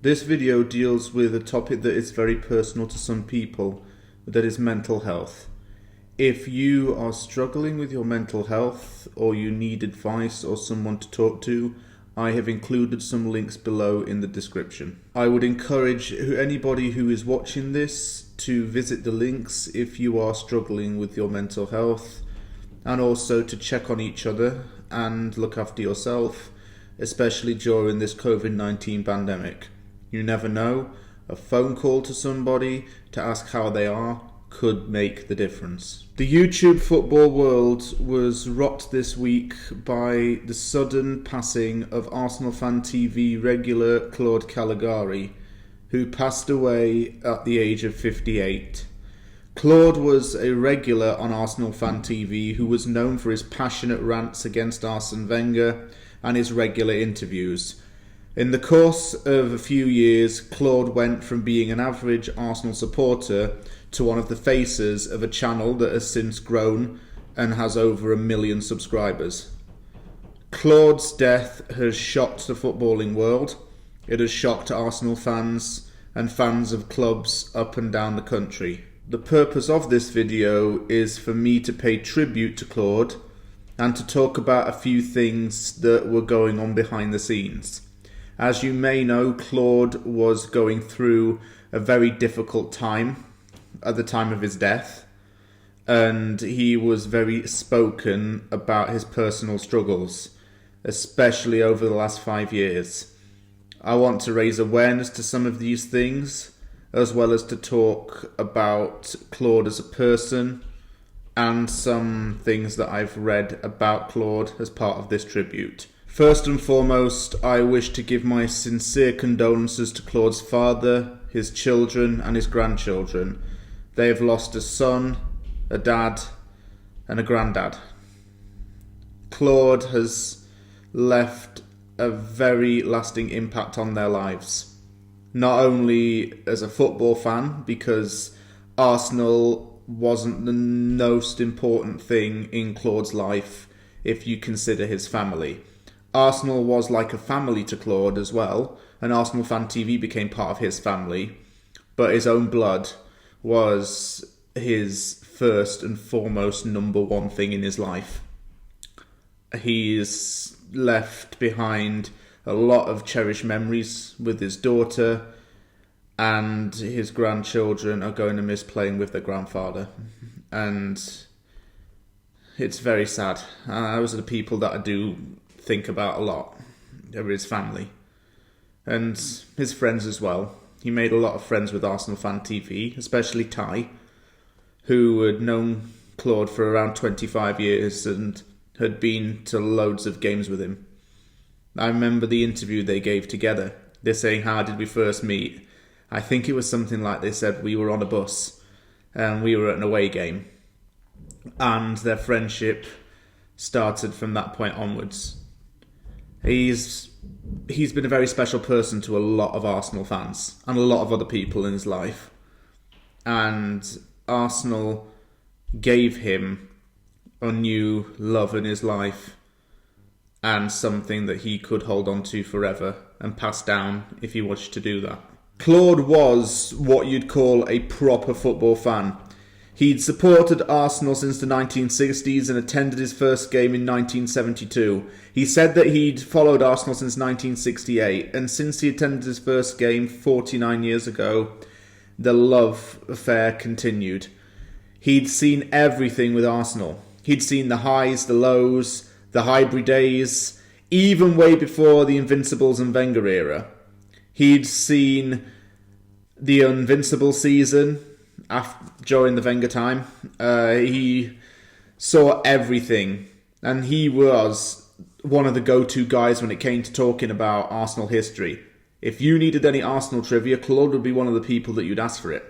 This video deals with a topic that is very personal to some people, that is mental health. If you are struggling with your mental health or you need advice or someone to talk to, I have included some links below in the description. I would encourage anybody who is watching this to visit the links if you are struggling with your mental health, and also to check on each other and look after yourself, especially during this COVID-19 pandemic. You never know, a phone call to somebody to ask how they are could make the difference. The YouTube football world was rocked this week by the sudden passing of Arsenal Fan TV regular Claude Callegari, who passed away at the age of 58. Claude was a regular on Arsenal Fan TV who was known for his passionate rants against Arsene Wenger and his regular interviews. In the course of a few years, Claude went from being an average Arsenal supporter to one of the faces of a channel that has since grown and has over 1 million subscribers. Claude's death has shocked the footballing world. It has shocked Arsenal fans and fans of clubs up and down the country. The purpose of this video is for me to pay tribute to Claude and to talk about a few things that were going on behind the scenes. As you may know, Claude was going through a very difficult time at the time of his death, and he was very spoken about his personal struggles, especially over the last 5 years. I want to raise awareness to some of these things, as well as to talk about Claude as a person and some things that I've read about Claude as part of this tribute. First and foremost, I wish to give my sincere condolences to Claude's father, his children and his grandchildren. They have lost a son, a dad and a granddad. Claude has left a very lasting impact on their lives. Not only as a football fan, because Arsenal wasn't the most important thing in Claude's life if you consider his family. Arsenal was like a family to Claude as well, and Arsenal Fan TV became part of his family, but his own blood was his first and foremost number one thing in his life. He's left behind a lot of cherished memories with his daughter, and his grandchildren are going to miss playing with their grandfather, and it's very sad. Those are the people that I do think about a lot. There his family and his friends as well. He made a lot of friends with Arsenal Fan TV, especially Ty, who had known Claude for around 25 years and had been to loads of games with him. I remember the interview they gave together. They're saying, how did we first meet? I think it was something like they said we were on a bus and we were at an away game, and their friendship started from that point onwards. He's been a very special person to a lot of Arsenal fans and a lot of other people in his life. And Arsenal gave him a new love in his life and something that he could hold on to forever and pass down if he wished to do that. Claude was what you'd call a proper football fan. He'd supported Arsenal since the 1960s and attended his first game in 1972. He said that he'd followed Arsenal since 1968, and since he attended his first game 49 years ago, the love affair continued. He'd seen everything with Arsenal. He'd seen the highs, the lows, the Highbury days, even way before the Invincibles and Wenger era. He'd seen the Invincible season during the Wenger time. He saw everything, and he was one of the go-to guys when it came to talking about Arsenal history. If you needed any Arsenal trivia, Claude would be one of the people that you'd ask for it.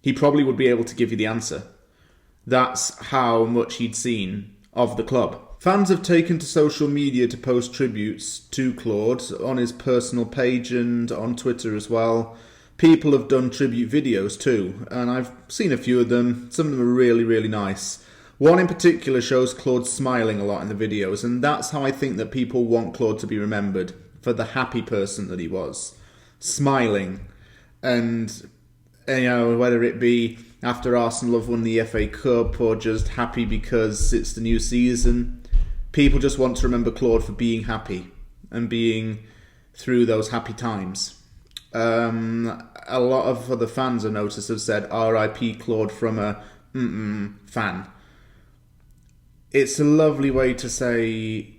He probably would be able to give you the answer. That's how much he'd seen of the club. Fans have taken to social media to post tributes to Claude on his personal page and on Twitter as well. People have done tribute videos too, and I've seen a few of them. Some of them are really, really nice. One in particular shows Claude smiling a lot in the videos, and that's how I think that people want Claude to be remembered, for the happy person that he was. smiling, and whether it be after Arsenal have won the FA Cup or just happy because it's the new season, people just want to remember Claude for being happy and being through those happy times. A lot of other fans, I noticed, have said R.I.P. Claude from a fan. It's a lovely way to say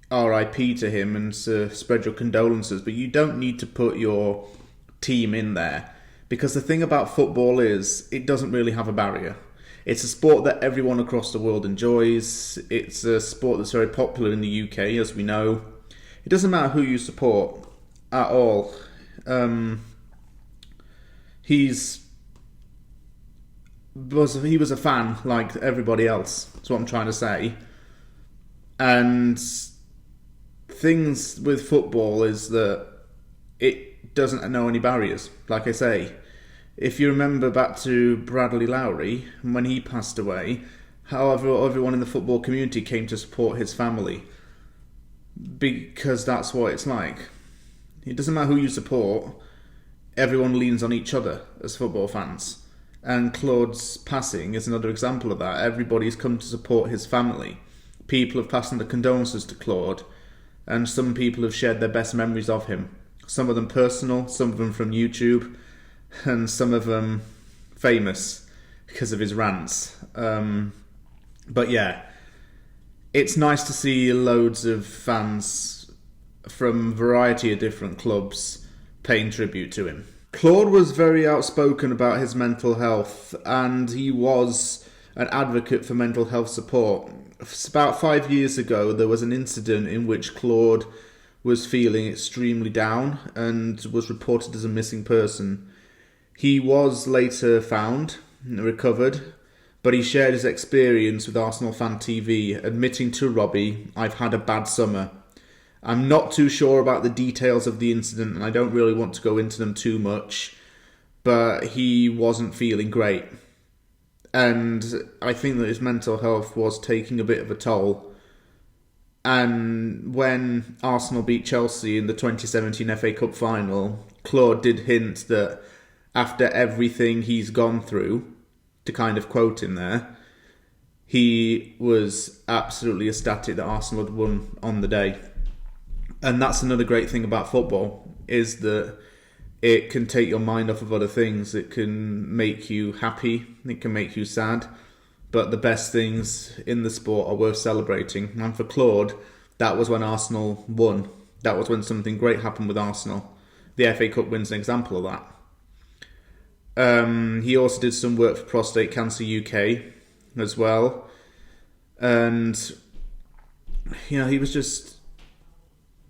R.I.P. to him and to spread your condolences, but you don't need to put your team in there, because the thing about football is it doesn't really have a barrier. It's a sport that everyone across the world enjoys. It's a sport that's very popular in the UK, as we know. It doesn't matter who you support at all. He was a fan like everybody else. That's what I'm trying to say. And things with football is that it doesn't know any barriers. Like I say, if you remember back to Bradley Lowry, when he passed away, how everyone in the football community came to support his family, because that's what it's like. It doesn't matter who you support, everyone leans on each other as football fans. And Claude's passing is another example of that. Everybody's come to support his family. People have passed on their condolences to Claude, and some people have shared their best memories of him. Some of them personal, some of them from YouTube, and some of them famous because of his rants. But yeah, it's nice to see loads of fans from a variety of different clubs paying tribute to him. Claude was very outspoken about his mental health, and he was an advocate for mental health support. About 5 years ago, there was an incident in which Claude was feeling extremely down and was reported as a missing person. He was later found and recovered, but he shared his experience with Arsenal Fan TV, admitting to Robbie, "I've had a bad summer." I'm not too sure about the details of the incident, and I don't really want to go into them too much, but he wasn't feeling great. And I think that his mental health was taking a bit of a toll. And when Arsenal beat Chelsea in the 2017 FA Cup final, Claude did hint that after everything he's gone through, to kind of quote him there, he was absolutely ecstatic that Arsenal had won on the day. And that's another great thing about football, is that it can take your mind off of other things. It can make you happy, it can make you sad, but the best things in the sport are worth celebrating. And for Claude, that was when Arsenal won. That was when something great happened with Arsenal. The FA Cup win's an example of that. He also did some work for Prostate Cancer UK as well. And, he was just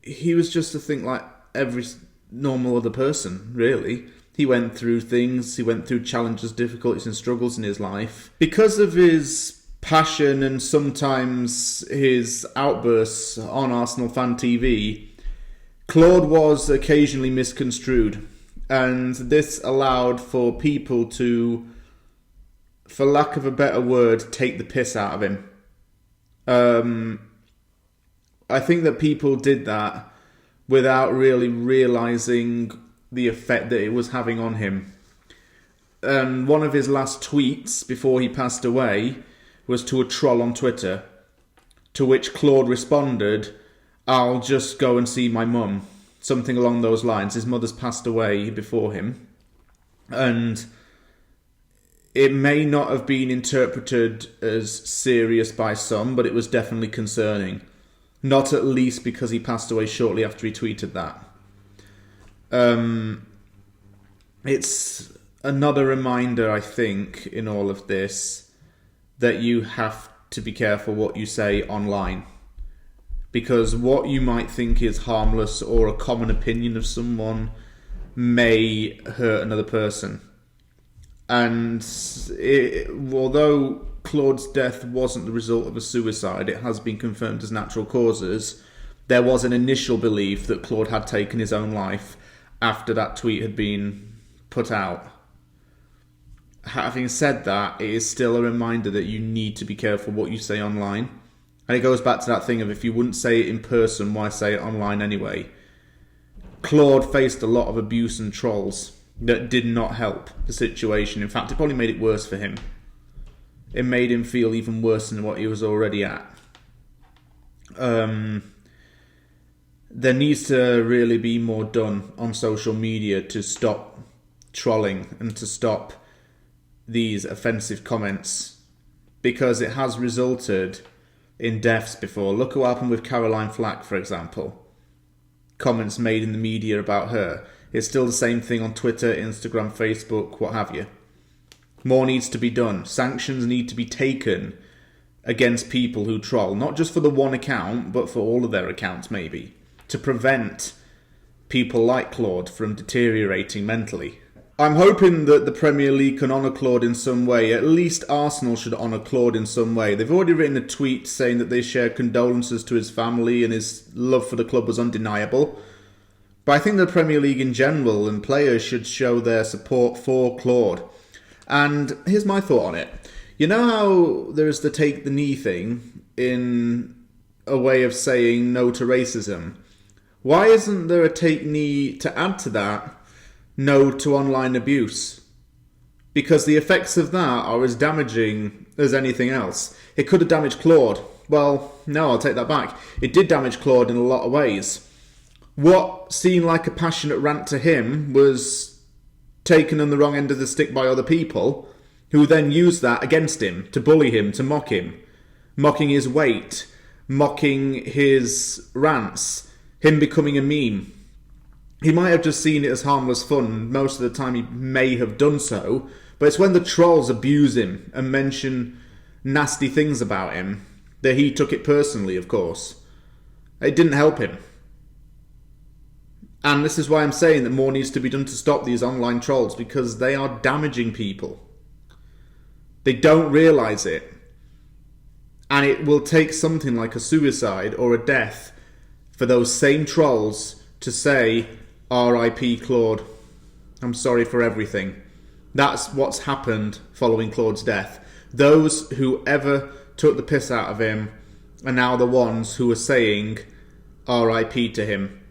I think like every normal other person, really. He went through things, he went through challenges, difficulties and struggles in his life. Because of his passion and sometimes his outbursts on Arsenal Fan TV, Claude was occasionally misconstrued. And this allowed for people to, for lack of a better word, take the piss out of him. I think that people did that without really realising the effect that it was having on him. And one of his last tweets before he passed away was to a troll on Twitter, to which Claude responded, "I'll just go and see my mum." Something along those lines. His mother's passed away before him. And it may not have been interpreted as serious by some, but it was definitely concerning. Not at least because he passed away shortly after he tweeted that. It's another reminder, I think, in all of this, that you have to be careful what you say online. Because what you might think is harmless or a common opinion of someone may hurt another person. And although Claude's death wasn't the result of a suicide, it has been confirmed as natural causes, there was an initial belief that Claude had taken his own life after that tweet had been put out. Having said that, it is still a reminder that you need to be careful what you say online. And it goes back to that thing of, if you wouldn't say it in person, why say it online anyway? Claude faced a lot of abuse and trolls that did not help the situation. In fact, it probably made it worse for him. It made him feel even worse than what he was already at. There needs to really be more done on social media to stop trolling and to stop these offensive comments, because it has resulted in deaths before. Look at what happened with Caroline Flack, for example. Comments made in the media about her. It's still the same thing on Twitter, Instagram, Facebook, what have you. More needs to be done. Sanctions need to be taken against people who troll, not just for the one account, but for all of their accounts maybe, to prevent people like Claude from deteriorating mentally. I'm hoping that the Premier League can honour Claude in some way. At least Arsenal should honour Claude in some way. They've already written a tweet saying that they share condolences to his family and his love for the club was undeniable. But I think the Premier League in general and players should show their support for Claude. And here's my thought on it. You know how there's the take the knee thing in a way of saying no to racism? Why isn't there a take knee to add to that? No to online abuse, because the effects of that are as damaging as anything else. It could have damaged Claude. Well, no, I'll take that back. It did damage Claude in a lot of ways. What seemed like a passionate rant to him was taken on the wrong end of the stick by other people, who then used that against him, to bully him, to mock him, mocking his weight, mocking his rants, him becoming a meme. He might have just seen it as harmless fun. Most of the time he may have done so. But it's when the trolls abuse him and mention nasty things about him that he took it personally, of course. It didn't help him. And this is why I'm saying that more needs to be done to stop these online trolls, because they are damaging people. They don't realise it. And it will take something like a suicide or a death for those same trolls to say, R.I.P. Claude. I'm sorry for everything. That's what's happened following Claude's death. Those who ever took the piss out of him are now the ones who are saying R.I.P. to him.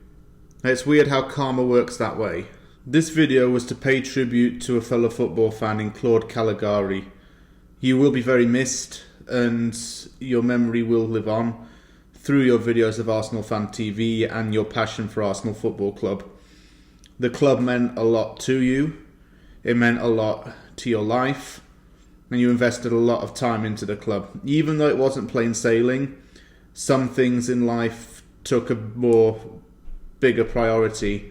It's weird how karma works that way. This video was to pay tribute to a fellow football fan in Claude Callegari. You will be very missed, and your memory will live on through your videos of Arsenal Fan TV and your passion for Arsenal Football Club. The club meant a lot to you. It meant a lot to your life. And you invested a lot of time into the club. Even though it wasn't plain sailing, some things in life took a bigger priority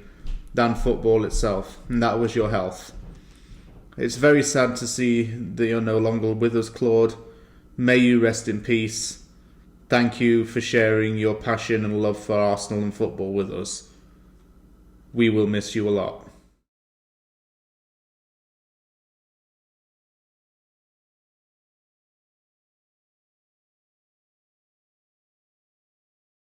than football itself. And that was your health. It's very sad to see that you're no longer with us, Claude. May you rest in peace. Thank you for sharing your passion and love for Arsenal and football with us. We will miss you a lot.